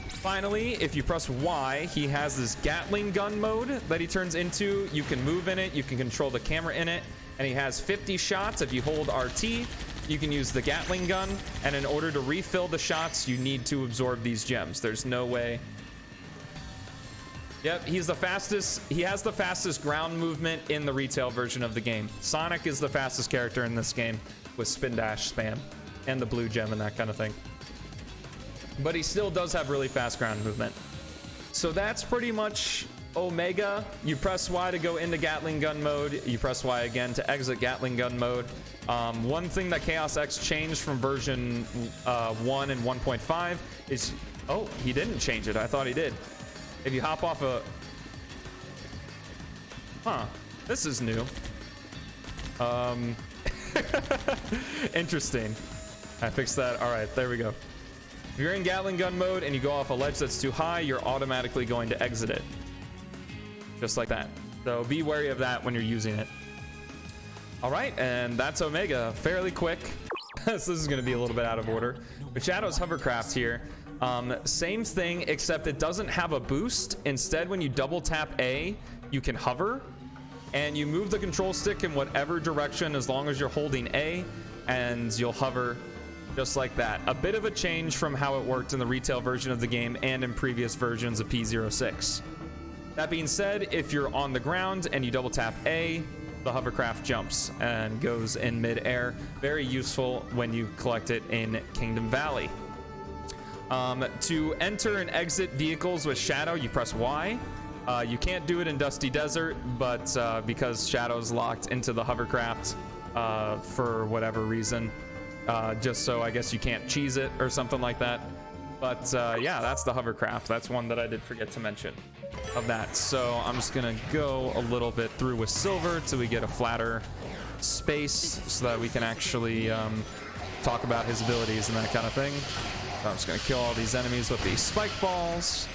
A: Finally, if you press Y, he has this Gatling gun mode that he turns into. You can move in it, you can control the camera in it, and he has 50 shots. If you hold RT, you can use the Gatling gun, and in order to refill the shots, you need to absorb these gems. There's no way. Yep, he's the fastest. He has the fastest ground movement in the retail version of the game. Sonic is the fastest character in this game with spin dash spam. and the blue gem and that kind of thing. But he still does have really fast ground movement. So that's pretty much Omega. You press Y to go into Gatling gun mode. You press Y again to exit Gatling gun mode. One thing that Chaos X changed from version 1 and 1.5 is... Oh, he didn't change it. I thought he did. If you hop off a... Huh. This is new. Interesting. I fixed that. All right, there we go. If you're in Gatling gun mode and you go off a ledge that's too high, you're automatically going to exit it. Just like that. So be wary of that when you're using it. All right, and that's Omega. Fairly quick. This is going to be a little bit out of order. But Shadow's Hovercraft here. Same thing, except it doesn't have a boost. Instead, when you double tap A, you can hover. And you move the control stick in whatever direction as long as you're holding A. And you'll hover just like that. A bit of a change from how it worked in the retail version of the game and in previous versions of P-06. That being said, if you're on the ground and you double tap A, the hovercraft jumps and goes in mid-air. Very useful when you collect it in Kingdom Valley. To enter and exit vehicles with Shadow, you press Y. You can't do it in Dusty Desert, but because Shadow's locked into the hovercraft for whatever reason, just so I guess you can't cheese it or something like that. But yeah, that's the hovercraft. That's one that I did forget to mention of that. So I'm just gonna go a little bit through with Silver till we get a flatter space so that we can actually talk about his abilities and that kind of thing. So I'm just gonna kill all these enemies with these spike balls.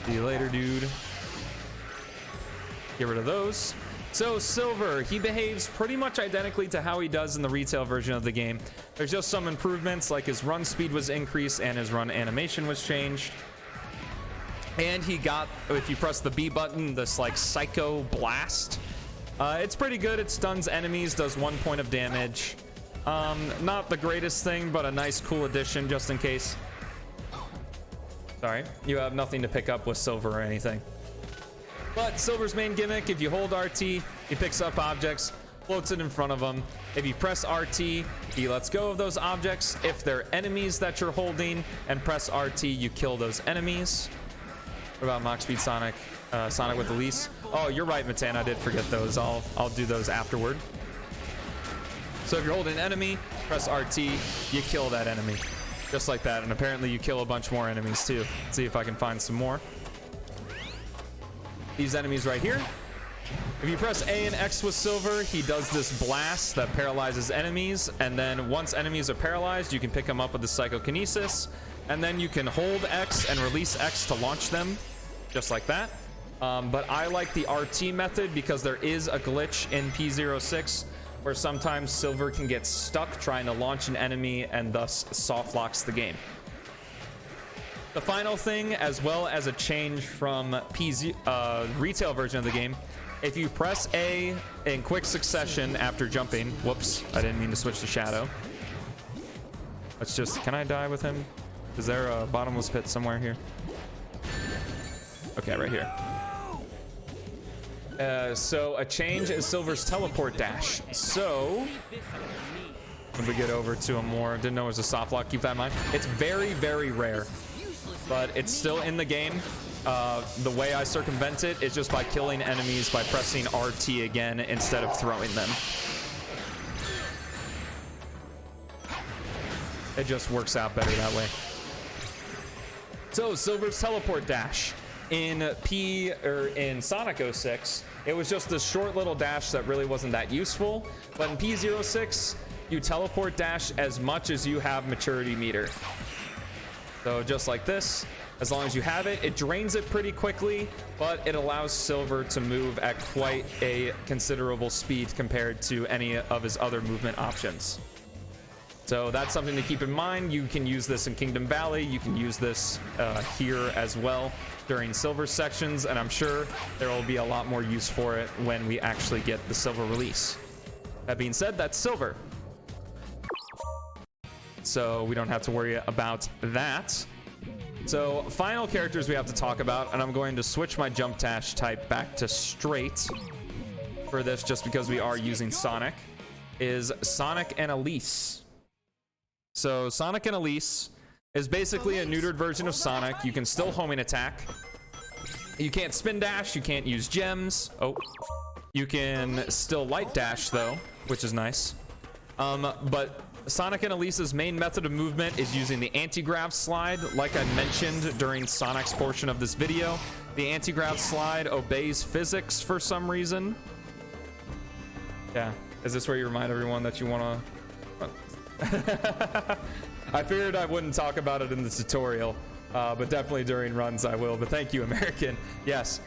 A: See you later, dude. Get rid of those. So Silver, he behaves pretty much identically to how he does in the retail version of the game. There's just some improvements, like his run speed was increased and his run animation was changed. And he got, if you press the B button, this like Psycho Blast. It's pretty good. It stuns enemies, does 1 point of damage. Not the greatest thing, but a nice cool addition just in case. Sorry, you have nothing to pick up with Silver or anything. But Silver's main gimmick, if you hold RT, he picks up objects, floats it in front of him. If you press RT, he lets go of those objects. If they're enemies that you're holding and press RT, you kill those enemies. What about Mach Speed Sonic? Sonic with Elise? Oh, you're right, Matan. I did forget those. I'll do those afterward. So if you're holding an enemy, press RT, you kill that enemy. Just like that. And apparently you kill a bunch more enemies too. Let's see if I can find some more. These enemies right here. If you press A and X with Silver, he does this blast that paralyzes enemies. And then once enemies are paralyzed, you can pick them up with the Psychokinesis. And then you can hold X and release X to launch them. Just like that. But I like the RT method because there is a glitch in P-06 where sometimes Silver can get stuck trying to launch an enemy and thus soft locks the game. The final thing, as well as a change from retail version of the game, if you press A in quick succession after jumping, whoops, I didn't mean to switch to Shadow. Let's just, can I die with him? Is there a bottomless pit somewhere here? Okay, right here. So a change is Silver's teleport dash. So when we get over to a more, didn't know it was a soft lock, keep that in mind. It's very, very rare, but it's still in the game. The way I circumvent it is just by killing enemies by pressing RT again instead of throwing them. It just works out better that way. So Silver's teleport dash. In Sonic 06, it was just this short little dash that really wasn't that useful. But in P-06, you teleport dash as much as you have maturity meter. So just like this, as long as you have it, it drains it pretty quickly, but it allows Silver to move at quite a considerable speed compared to any of his other movement options. So that's something to keep in mind. You can use this in Kingdom Valley. You can use this here as well during Silver sections, and I'm sure there will be a lot more use for it when we actually get the Silver release. That being said, that's Silver. So we don't have to worry about that. So final characters we have to talk about, and I'm going to switch my Jumpdash type back to straight for this just because we are using Sonic. is Sonic and Elise. So Sonic and Elise is basically a neutered version of Sonic. You can still homing attack. You can't spin dash. You can't use gems. Oh, you can still light dash though, which is nice. But Sonic and Elise's main method of movement is using the anti-grav slide. Like I mentioned during Sonic's portion of this video, the anti-grav slide obeys physics for some reason. Yeah, is this where you remind everyone that you want to... I figured I wouldn't talk about it in the tutorial, but definitely during runs I will. But thank you, American. Yes.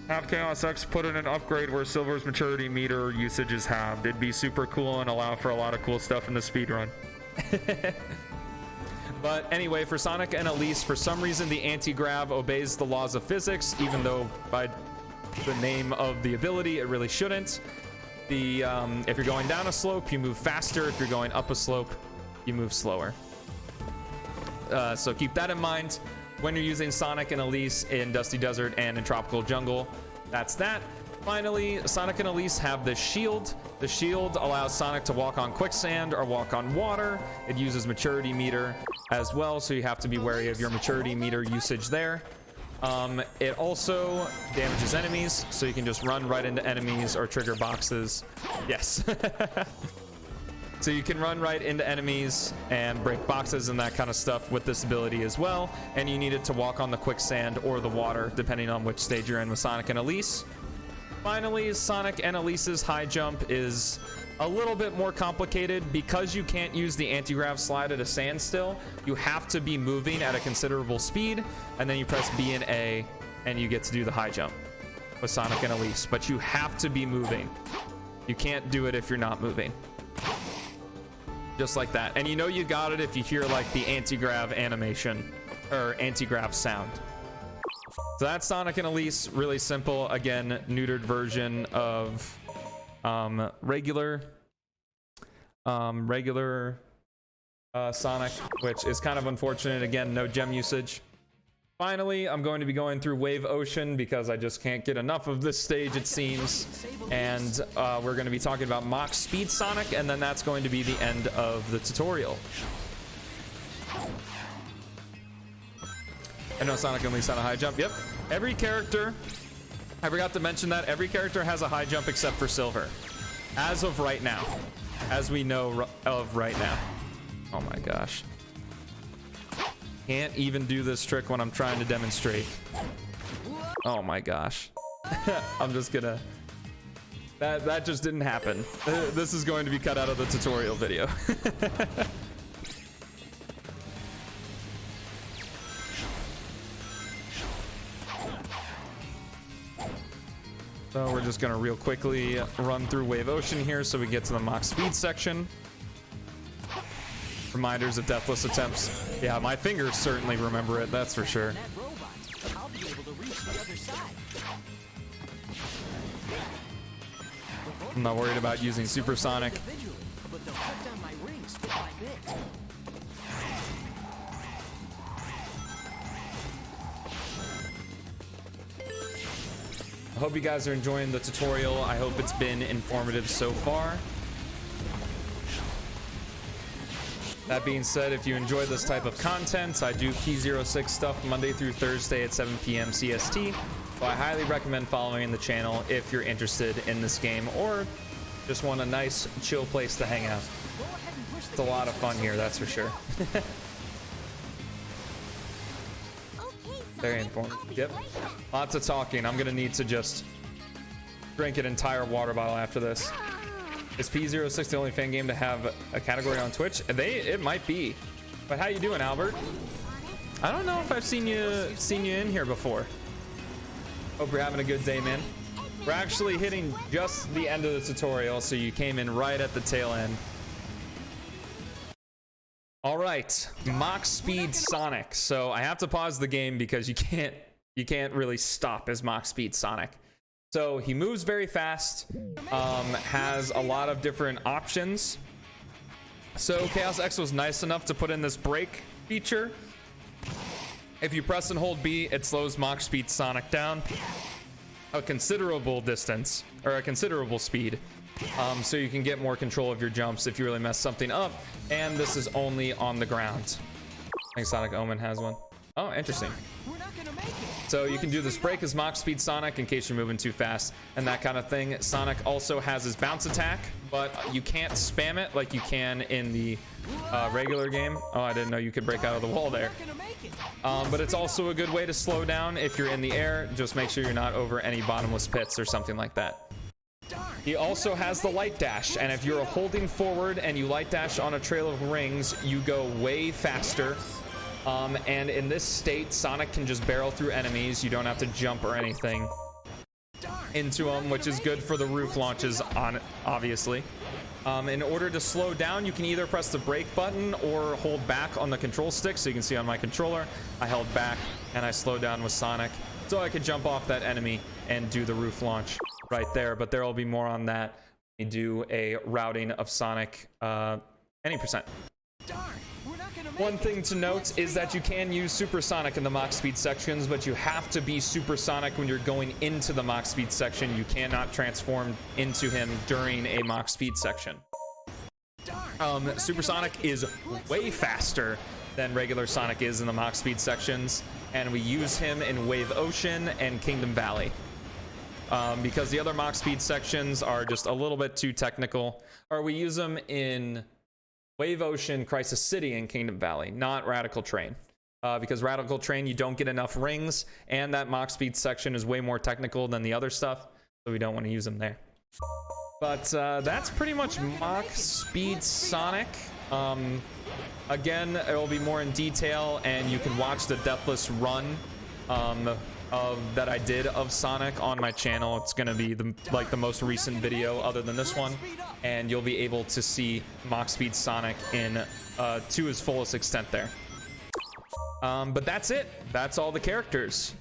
A: Have Chaos X put in an upgrade where Silver's maturity meter usage is halved. It'd be super cool and allow for a lot of cool stuff in the speedrun. But anyway, for Sonic and Elise, for some reason the anti-grav obeys the laws of physics, even though by the name of the ability it really shouldn't. If you're going down a slope, you move faster. If you're going up a slope, you move slower. So keep that in mind when you're using Sonic and Elise in Dusty Desert and in Tropical Jungle. That's that. Finally, Sonic and Elise have the shield. The shield allows Sonic to walk on quicksand or walk on water. It uses maturity meter as well, so you have to be wary of your maturity meter usage there. It also damages enemies, so you can just run right into enemies or trigger boxes. Yes. So you can run right into enemies and break boxes and that kind of stuff with this ability as well. And you need it to walk on the quicksand or the water, depending on which stage you're in with Sonic and Elise. Finally, Sonic and Elise's high jump is a little bit more complicated because you can't use the anti-grav slide at a standstill. You have to be moving at a considerable speed, and then you press B and A and you get to do the high jump with Sonic and Elise. But you have to be moving. You can't do it if you're not moving. Just like that. And you know you got it if you hear like the anti-grav animation or anti-grav sound. So that's Sonic and Elise. Really simple. Again, neutered version of regular Sonic, which is kind of unfortunate. Again, no gem usage. Finally, I'm going to be going through Wave Ocean because I just can't get enough of this stage, it seems. And we're going to be talking about Mach Speed Sonic, and then that's going to be the end of the tutorial. I know Sonic and Elise on a high jump. Yep. Every character, I forgot to mention that, every character has a high jump except for Silver. As of right now. As we know of right now. Oh my gosh. Can't even do this trick when I'm trying to demonstrate. Oh my gosh. I'm just gonna... That just didn't happen. This is going to be cut out of the tutorial video. So we're just gonna real quickly run through Wave Ocean here so we get to the Mach Speed section. Reminders of deathless attempts. Yeah, my fingers certainly remember it, that's for sure. I'm not worried about using Supersonic. I hope you guys are enjoying the tutorial. I hope it's been informative so far. That being said, if you enjoy this type of content, I do P-06 stuff Monday through Thursday at 7 p.m. CST. So I highly recommend following the channel if you're interested in this game or just want a nice, chill place to hang out. It's a lot of fun here, that's for sure. Very informative. Yep. Lots of talking. I'm gonna need to just drink an entire water bottle after this. Is P-06 the only fan game to have a category on Twitch? It might be. But how you doing, Albert? I don't know if I've seen you in here before. Hope you're having a good day, man. We're actually hitting just the end of the tutorial, so you came in right at the tail end. All right, Mach Speed Sonic. So I have to pause the game because you can't really stop as Mach Speed Sonic. So he moves very fast, has a lot of different options. So Chaos X was nice enough to put in this brake feature. If you press and hold B, it slows Mach Speed Sonic down a considerable distance, or a considerable speed. So you can get more control of your jumps if you really mess something up. And this is only on the ground. I think Sonic Omen has one. Oh, interesting. So you can do this break as Mach speed Sonic in case you're moving too fast and that kind of thing. Sonic also has his bounce attack, but you can't spam it like you can in the regular game. Oh, I didn't know you could break out of the wall there. But it's also a good way to slow down if you're in the air. Just make sure you're not over any bottomless pits or something like that. He also has the light dash, and if you're holding forward and you light dash on a trail of rings, you go way faster. And in this state, Sonic can just barrel through enemies. You don't have to jump or anything into them, which is good for the roof launches, obviously. In order to slow down, you can either press the brake button or hold back on the control stick. So you can see on my controller, I held back and I slowed down with Sonic, so I could jump off that enemy and do the roof launch right there. But there will be more on that. We do a routing of Sonic any percent. One thing to note is that you can use Supersonic in the Mach speed sections, but you have to be Supersonic when you're going into the Mach speed section. You cannot transform into him during a Mach speed section. Supersonic is way faster than regular Sonic is in the Mach speed sections, and we use him in Wave Ocean and Kingdom Valley. Because the other Mach speed sections are just a little bit too technical, or we use them in Wave Ocean, Crisis City, and Kingdom Valley, not Radical Train. Because Radical Train, you don't get enough rings, and that Mach speed section is way more technical than the other stuff, so we don't want to use them there. But that's pretty much Mach speed Sonic. Again, it will be more in detail, and you can watch the Deathless run that I did of Sonic on my channel. It's gonna be the most recent video other than this one, and you'll be able to see Mach speed Sonic in to his fullest extent there. But that's it. That's all the characters.